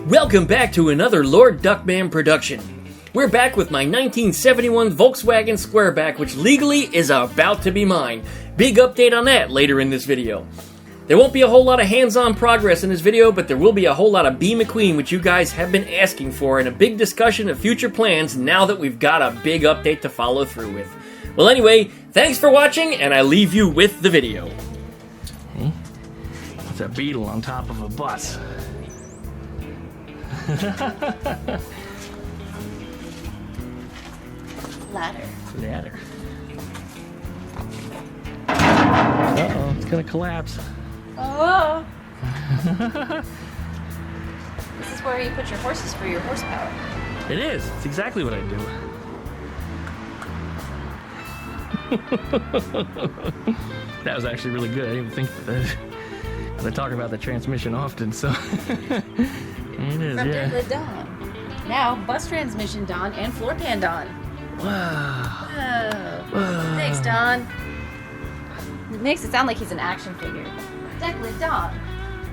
Welcome back to another Lord Duckman production. We're back with my 1971 Volkswagen Squareback, which legally is about to be mine. Big update on that later in this video. There won't be a whole lot of hands-on progress in this video, but there will be a whole lot of B McQueen, which you guys have been asking for, and a big discussion of future plans now that we've got a big update to follow through with. Well anyway, thanks for watching, and I leave you with the video. Hey, it's a beetle on top of a bus. Ladder. Uh-oh, it's gonna collapse. Oh! This is where you put your horses for your horsepower. It is. It's exactly what I do. That was actually really good. I didn't even think of that. I talk about the transmission often, so it is, From yeah. Deadlit Dawn. Now, bus transmission Dawn and floor pan Dawn. Wow. Whoa. Thanks, Dawn. It makes it sound like he's an action figure. Deadlit Dawn.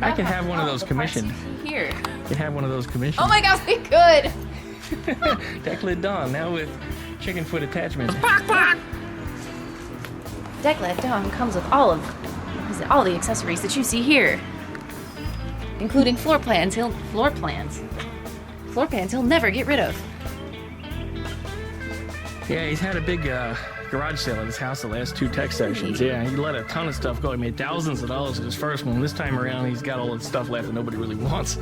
I can have one of those commissioned. Here. I can have one of those commissioned. Oh my gosh, we could! Decklit Dawn, now with chicken foot attachments. Decklet Dawn comes with all the accessories that you see here, including floor pans he'll never get rid of. Yeah, he's had a big garage sale at his house the last 2 tech sessions. Yeah, he let a ton of stuff go. He made thousands of dollars at his first one. This time around, he's got all the stuff left that nobody really wants.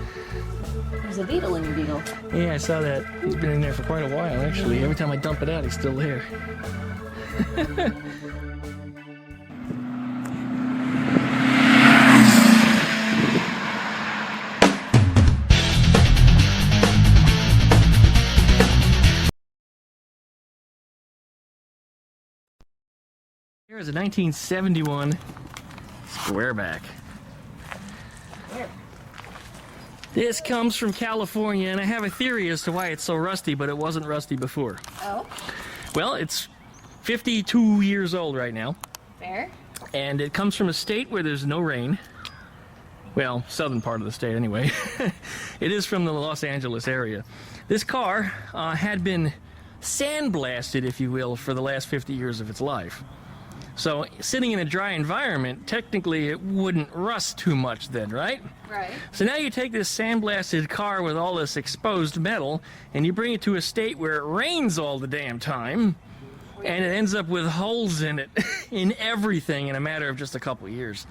There's a beetle in your beetle. Yeah, I saw that. He's been in there for quite a while, actually. Every time I dump it out, he's still there. Here's a 1971 Squareback. This comes from California, and I have a theory as to why it's so rusty, but it wasn't rusty before. Oh? Well, it's 52 years old right now. Fair. And it comes from a state where there's no rain. Well, southern part of the state anyway. It is from the Los Angeles area. This car had been sandblasted, if you will, for the last 50 years of its life. So, sitting in a dry environment, technically it wouldn't rust too much then, right? Right. So now you take this sandblasted car with all this exposed metal, and you bring it to a state where it rains all the damn time, and it ends up with holes in it, in everything, in a matter of just a couple years.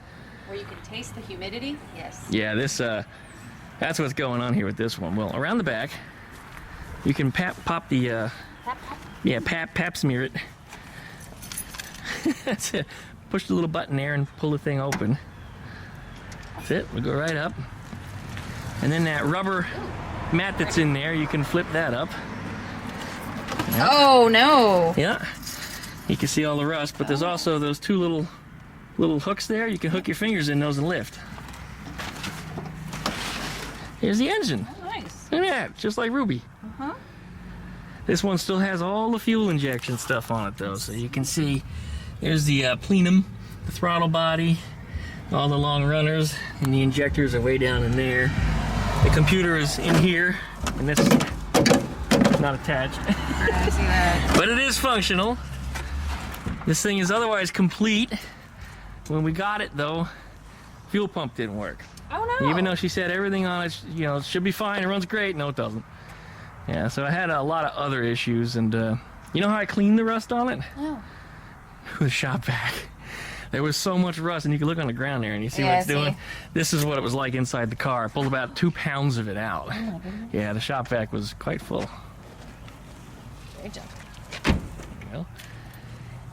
Where you can taste the humidity? Yes. Yeah, that's what's going on here with this one. Well, around the back, you can pop the, pap smear it. That's it. Push the little button there and pull the thing open. That's it. We'll go right up. And then that rubber mat that's in there, you can flip that up. Yep. Oh no! Yeah. You can see all the rust, but there's also those 2 little hooks there. You can hook your fingers in those and lift. Here's the engine. Oh, nice. Look at that, just like Ruby. Uh-huh. This one still has all the fuel injection stuff on it though, so you can see there's the plenum, the throttle body, all the long runners, and the injectors are way down in there. The computer is in here, and this is not attached. I see that. But it is functional. This thing is otherwise complete. When we got it though, fuel pump didn't work. Oh no! Even though she said everything on it, you know, it should be fine, it runs great. No, it doesn't. Yeah, so I had a lot of other issues, and you know how I cleaned the rust on it? No. With a shop vac. There was so much rust, and you can look on the ground there and you see what it's doing. This is what it was like inside the car. I pulled about 2 pounds of it out. Oh my goodness. Yeah, the shop vac was quite full. Very gentle. Well,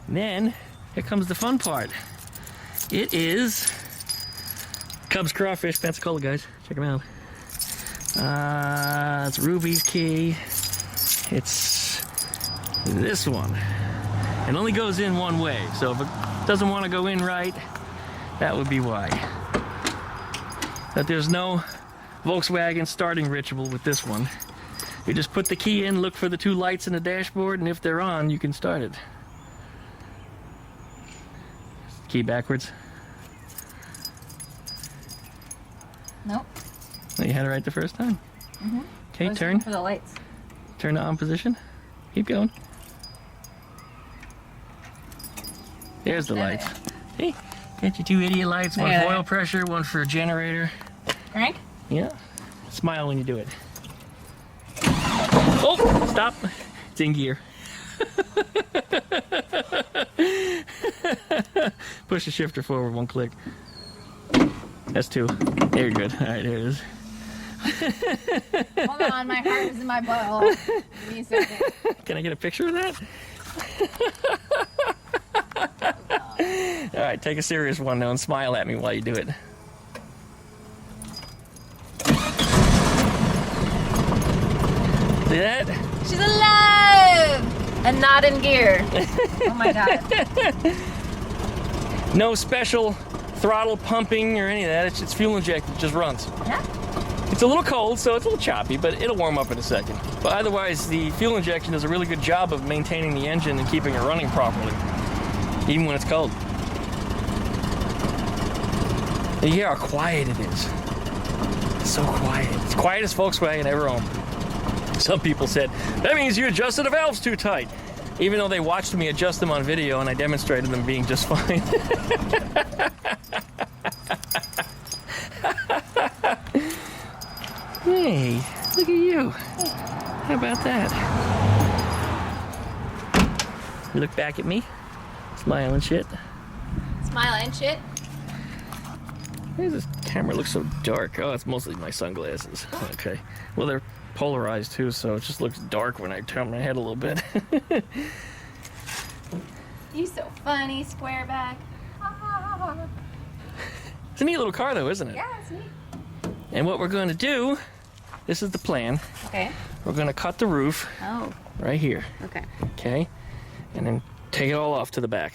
then here comes the fun part. It is Cubs Crawfish, Pensacola, guys. Check them out. It's Ruby's key. It's this one. It only goes in one way, so if it doesn't want to go in right, that would be why. But there's no Volkswagen starting ritual with this one. You just put the key in, look for the 2 lights in the dashboard, and if they're on, you can start it. Key backwards. Nope. Well, you had it right the first time. Okay, turn. For the lights. Turn to on position. Keep going. There's the lights. Hey, got your 2 idiot lights. One for oil pressure, one for generator. Crank? Yeah. Smile when you do it. Oh, stop. It's in gear. Push the shifter forward 1 click. That's 2. There you're good. All right, there it is. Hold on, my heart is in my butthole. Give me a second. Can I get a picture of that? All right, take a serious one now and smile at me while you do it. See that? She's alive! And not in gear. Oh my god. No special throttle pumping or any of that. It's fuel injected. It just runs. Yeah? It's a little cold, so it's a little choppy, but it'll warm up in a second. But otherwise, the fuel injection does a really good job of maintaining the engine and keeping it running properly, even when it's cold. And you hear how quiet it is. It's so quiet. It's quiet as Volkswagen ever owned. Some people said, that means you adjusted the valves too tight. Even though they watched me adjust them on video and I demonstrated them being just fine. Hey, look at you. How about that? You look back at me, smile and shit. Smile and shit. Why does this camera look so dark? Oh, it's mostly my sunglasses. Okay. Well, they're polarized too, so it just looks dark when I turn my head a little bit. You so funny, Squareback. It's a neat little car though, isn't it? Yeah, it's neat. And what we're going to do, this is the plan. Okay. We're going to cut the roof Oh. right here. Okay. Okay? And then take it all off to the back.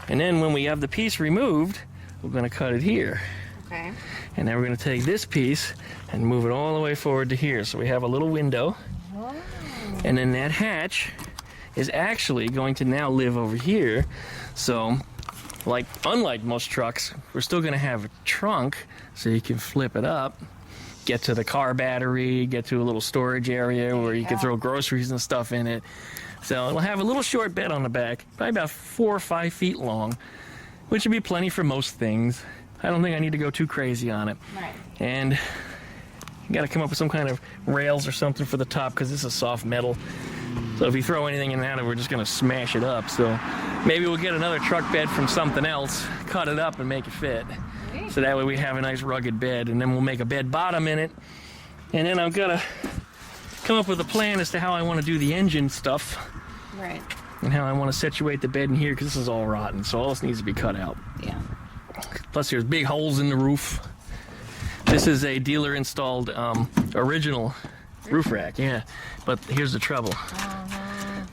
And then when we have the piece removed, we're going to cut it here. Okay. And then we're going to take this piece and move it all the way forward to here. So we have a little window. Oh. And then that hatch is actually going to now live over here. So, unlike most trucks, we're still going to have a trunk so you can flip it up, get to the car battery, get to a little storage area where you can throw groceries and stuff in it. So it'll have a little short bed on the back, probably about 4 or 5 feet long, which would be plenty for most things. I don't think I need to go too crazy on it. Right. And you got to come up with some kind of rails or something for the top because this is soft metal. So if you throw anything in and out of it, we're just going to smash it up. So maybe we'll get another truck bed from something else, cut it up and make it fit. So that way we have a nice rugged bed, and then we'll make a bed bottom in it. And then I've got to come up with a plan as to how I want to do the engine stuff. Right. And how I want to situate the bed in here, because this is all rotten, so all this needs to be cut out. Yeah. Plus there's big holes in the roof. This is a dealer installed original roof rack, yeah. But here's the trouble.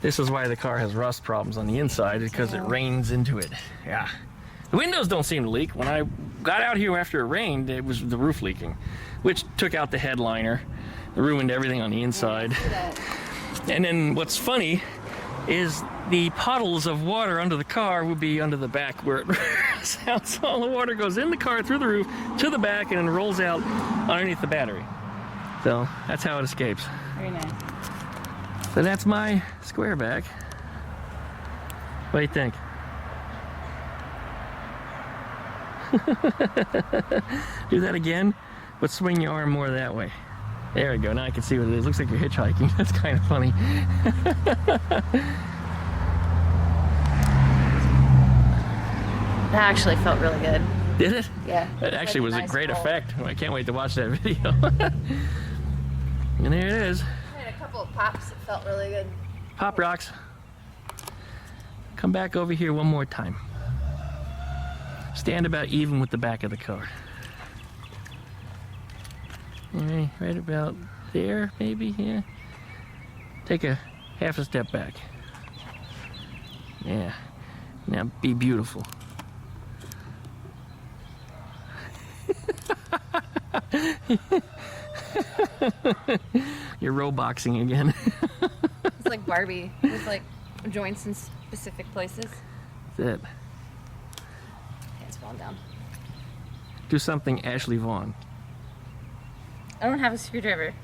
This is why the car has rust problems on the inside, because it rains into it. Yeah. The windows don't seem to leak. When I got out here after it rained, it was the roof leaking, which took out the headliner, ruined everything on the inside. And then what's funny is the puddles of water under the car would be under the back where it sounds. All the water goes in the car through the roof to the back and then rolls out underneath the battery. So that's how it escapes. Very nice. So that's my Squareback. What do you think? Do that again, but swing your arm more that way. There we go. Now I can see what it is. Looks like you're hitchhiking. That's kind of funny. That actually felt really good. Did it? Yeah. It actually was a great effect. I can't wait to watch that video. And there it is. I had a couple of pops that felt really good. Pop rocks. Come back over here one more time. Stand about even with the back of the car. Right about there, maybe, yeah. Take a half a step back. Yeah. Now be beautiful. You're roboxing again. It's like Barbie. It's like joints in specific places. That's it. Okay, it's falling down. Do something Ashley Vaughn. I don't have a screwdriver.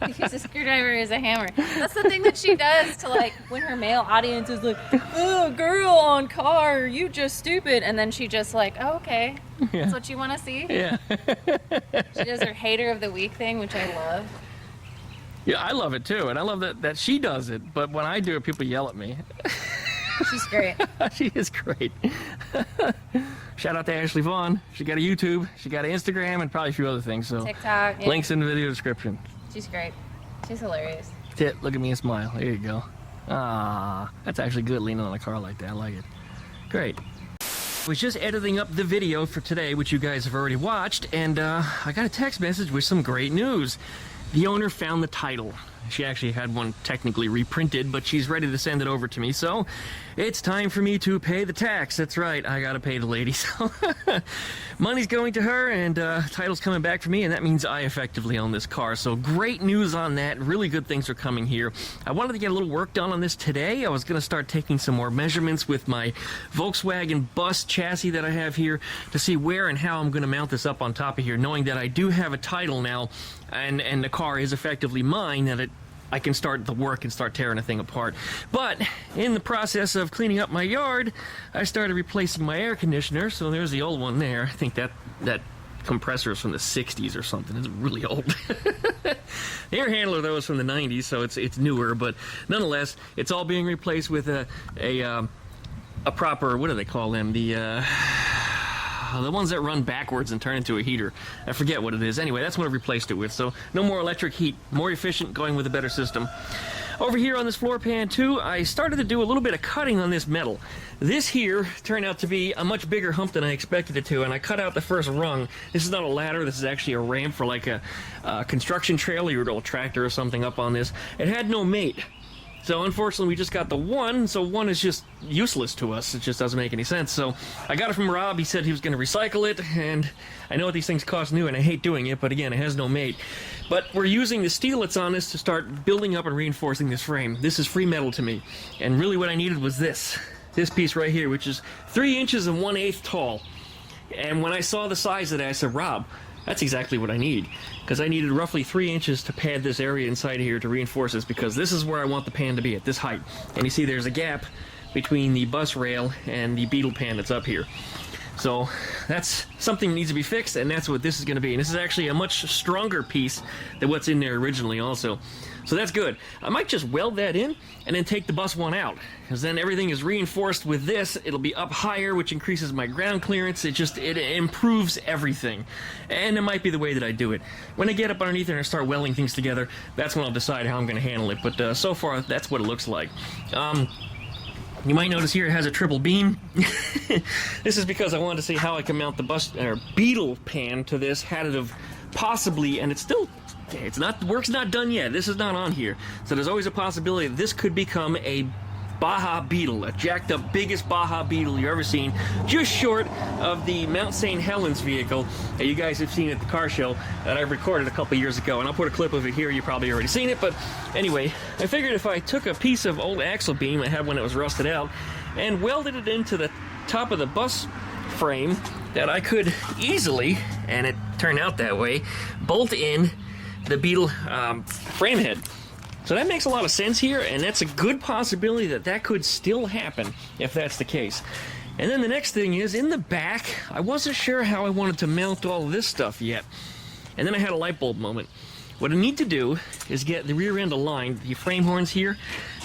Use a screwdriver as a hammer. That's the thing that she does to, like, when her male audience is like, oh, girl on car, you just stupid. And then she just like, oh, okay. Yeah. That's what you want to see? Yeah. She does her hater of the week thing, which I love. Yeah, I love it too, and I love that she does it, but when I do it, people yell at me. She's great. She is great. Shout out to Ashley Vaughn. She got a YouTube, she got an Instagram, and probably a few other things. So TikTok. Yeah. links in the video description. She's great. She's hilarious. That's it. Look at me and smile. There you go. Ah, that's actually good leaning on a car like that. I like it. Great. I was just editing up the video for today, which you guys have already watched, and I got a text message with some great news. The owner found the title. She actually had one technically reprinted, but she's ready to send it over to me, so it's time for me to pay the tax. That's right, I gotta pay the lady. So money's going to her, and title's coming back for me, and that means I effectively own this car. So great news on that. Really good things are coming here. I wanted to get a little work done on this today. I was gonna start taking some more measurements with my Volkswagen bus chassis that I have here to see where and how I'm gonna mount this up on top of here, knowing that I do have a title now, and the car is effectively mine, that I can start the work and start tearing the thing apart. But in the process of cleaning up my yard, I started replacing my air conditioner. So there's the old one there. I think that compressor is from the 60s or something. It's really old. The air handler, though, is from the 90s, so it's newer. But nonetheless, it's all being replaced with a proper, what do they call them? The ones that run backwards and turn into a heater. I forget what it is. Anyway, that's what I replaced it with. So no more electric heat. More efficient, going with a better system. Over here on this floor pan too, I started to do a little bit of cutting on this metal. This here turned out to be a much bigger hump than I expected it to, and I cut out the first rung. This is not a ladder. This is actually a ramp for like a construction trailer, your old tractor or something up on this. It had no mate. So unfortunately, we just got the one, so one is just useless to us. It just doesn't make any sense. So I got it from Rob. He said he was going to recycle it, and I know what these things cost new, and I hate doing it, but again, it has no mate. But we're using the steel that's on this to start building up and reinforcing this frame. This is free metal to me, and really what I needed was this piece right here, which is 3 inches and 1/8 tall. And when I saw the size of that, I said, Rob, that's exactly what I need, because I needed roughly 3 inches to pad this area inside here to reinforce this, because this is where I want the pan to be, at this height. And you see there's a gap between the bus rail and the beetle pan that's up here. So that's something that needs to be fixed, and that's what this is going to be. And this is actually a much stronger piece than what's in there originally also. So that's good. I might just weld that in and then take the bus one out, because then everything is reinforced with this. It'll be up higher, which increases my ground clearance. It improves everything. And it might be the way that I do it. When I get up underneath there and start welding things together, that's when I'll decide how I'm going to handle it. But so far, that's what it looks like. You might notice here it has a triple beam. This is because I wanted to see how I can mount the bus or beetle pan to this, had it have possibly, and work's not done yet. This is not on here. So there's always a possibility that this could become a Baja Beetle, a jacked up biggest Baja Beetle you've ever seen, just short of the Mount St. Helens vehicle that you guys have seen at the car show that I recorded a couple years ago, and I'll put a clip of it here. You've probably already seen it, but anyway, I figured if I took a piece of old axle beam I had when it was rusted out and welded it into the top of the bus frame, that I could easily, and it turned out that way, bolt in the Beetle frame head. So that makes a lot of sense here, and that's a good possibility that that could still happen if that's the case. And then the next thing is, in the back, I wasn't sure how I wanted to mount all of this stuff yet. And then I had a light bulb moment. What I need to do is get the rear end aligned. The frame horns here,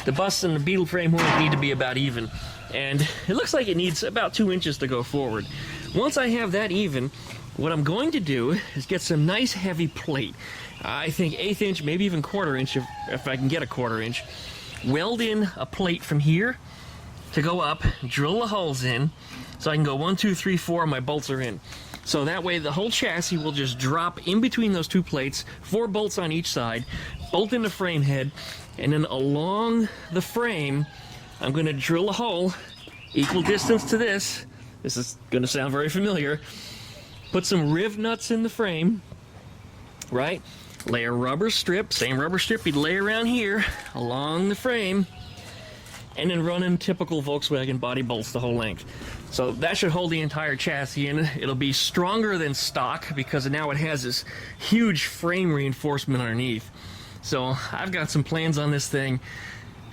the bus and the Beetle frame horns need to be about even. And it looks like it needs about 2 inches to go forward. Once I have that even, what I'm going to do is get some nice heavy plate. I think 1/8 inch, maybe even 1/4 inch if I can get a 1/4 inch. Weld in a plate from here to go up, drill the holes in, so I can go 1, 2, 3, 4, my bolts are in. So that way the whole chassis will just drop in between those two plates, 4 bolts on each side, bolt in the frame head, and then along the frame, I'm going to drill a hole equal distance to this. This is going to sound very familiar. Put some riv nuts in the frame, right? Lay a rubber strip, same rubber strip you'd lay around here, along the frame. and then running typical Volkswagen body bolts the whole length. So that should hold the entire chassis in. It'll be stronger than stock because now it has this huge frame reinforcement underneath. So I've got some plans on this thing.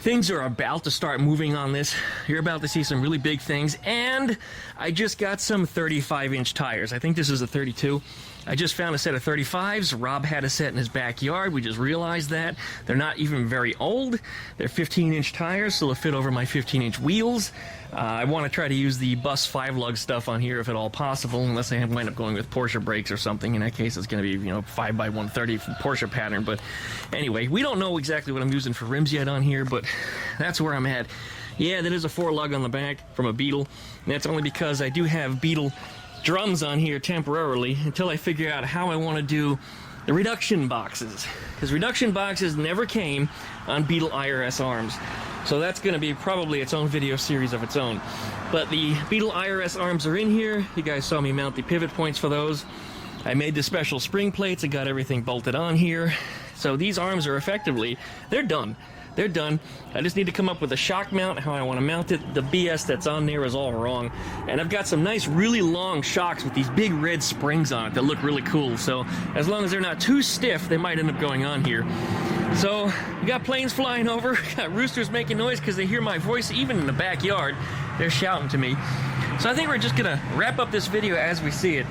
Things are about to start moving on this. You're about to see some really big things. And I just got some 35-inch tires. I think this is a 32. I just found a set of 35s. Rob had a set in his backyard. We just realized that. They're not even very old. They're 15-inch tires, so they'll fit over my 15-inch wheels. I want to try to use the Bus 5-lug stuff on here if at all possible, unless I wind up going with Porsche brakes or something. In that case, it's going to be, 5x130 from Porsche pattern. But anyway, we don't know exactly what I'm using for rims yet on here, but that's where I'm at. Yeah, that is a 4-lug on the back from a Beetle. And that's only because I do have Beetle drums on here temporarily until I figure out how I want to do the reduction boxes. Because reduction boxes never came on Beetle IRS arms. So that's going to be probably its own video series of its own. But the Beetle IRS arms are in here. You guys saw me mount the pivot points for those. I made the special spring plates. I got everything bolted on here. So these arms are effectively, they're done. They're done. I just need to come up with a shock mount, how I want to mount it. The BS that's on there is all wrong. And I've got some nice, really long shocks with these big red springs on it that look really cool. So as long as they're not too stiff, they might end up going on here. So you got planes flying over, got roosters making noise because they hear my voice, even in the backyard. They're shouting to me. So I think we're just going to wrap up this video as we see it.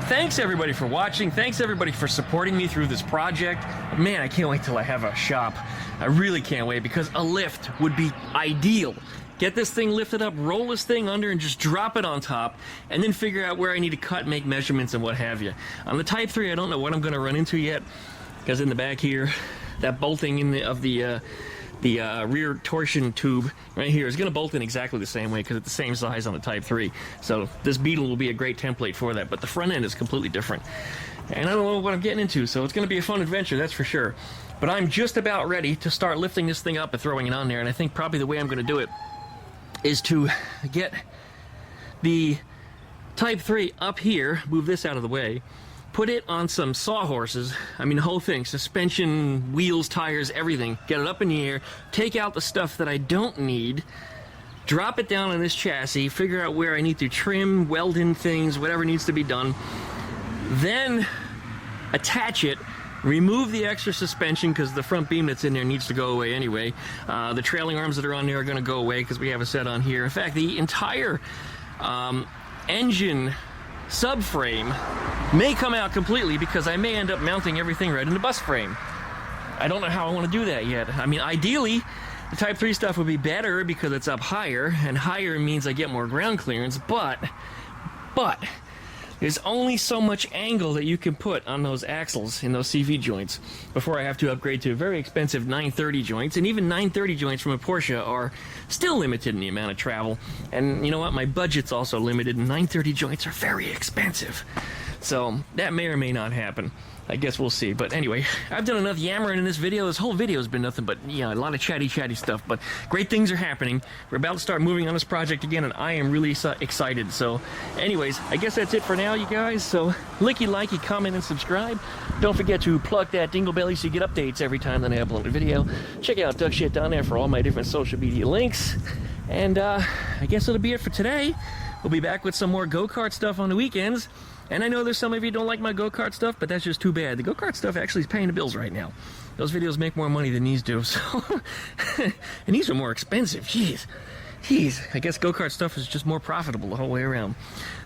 Thanks everybody for watching. Thanks everybody for supporting me through this project. Man, I can't wait till I have a shop. I really can't wait because a lift would be ideal. Get this thing lifted up, roll this thing under, and just drop it on top, and then figure out where I need to cut, make measurements, and what have you. On the Type-3, I don't know what I'm going to run into yet, because in the back here, that bolting in of the rear torsion tube right here is going to bolt in exactly the same way because it's the same size on the Type-3. So this Beetle will be a great template for that, but the front end is completely different. And I don't know what I'm getting into, so it's going to be a fun adventure, that's for sure. But I'm just about ready to start lifting this thing up and throwing it on there, and I think probably the way I'm going to do it is to get the Type-3 up here, move this out of the way, put it on some sawhorses, I mean the whole thing, suspension, wheels, tires, everything, get it up in the air, take out the stuff that I don't need, drop it down on this chassis, figure out where I need to trim, weld in things, whatever needs to be done, then attach it, remove the extra suspension because the front beam that's in there needs to go away anyway. The trailing arms that are on there are going to go away because we have a set on here. In fact, the entire engine subframe may come out completely because I may end up mounting everything right in the bus frame. I don't know how I want to do that yet. I mean, ideally, the Type-3 stuff would be better because it's up higher, and higher means I get more ground clearance, but there's only so much angle that you can put on those axles in those CV joints before I have to upgrade to very expensive 930 joints. And even 930 joints from a Porsche are still limited in the amount of travel. And you know what? My budget's also limited, and 930 joints are very expensive. So that may or may not happen. I guess we'll see. But anyway, I've done enough yammering in this video. This whole video has been nothing but, a lot of chatty stuff. But great things are happening. We're about to start moving on this project again, and I am really excited. So anyways, I guess that's it for now, you guys. So licky, likey, comment, and subscribe. Don't forget to plug that dingle belly so you get updates every time that I upload a video. Check out Duck Shit down there for all my different social media links. And I guess it'll be it for today. We'll be back with some more go-kart stuff on the weekends. And I know there's some of you don't like my go-kart stuff, but that's just too bad. The go-kart stuff actually is paying the bills right now. Those videos make more money than these do, so... and these are more expensive, jeez. I guess go-kart stuff is just more profitable the whole way around.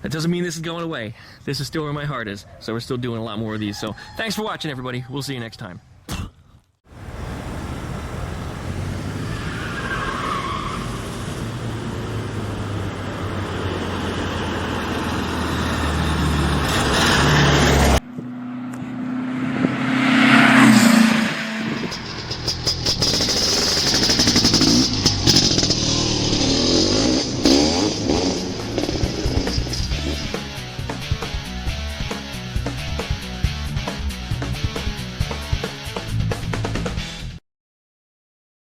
That doesn't mean this is going away. This is still where my heart is, so we're still doing a lot more of these. So thanks for watching, everybody. We'll see you next time.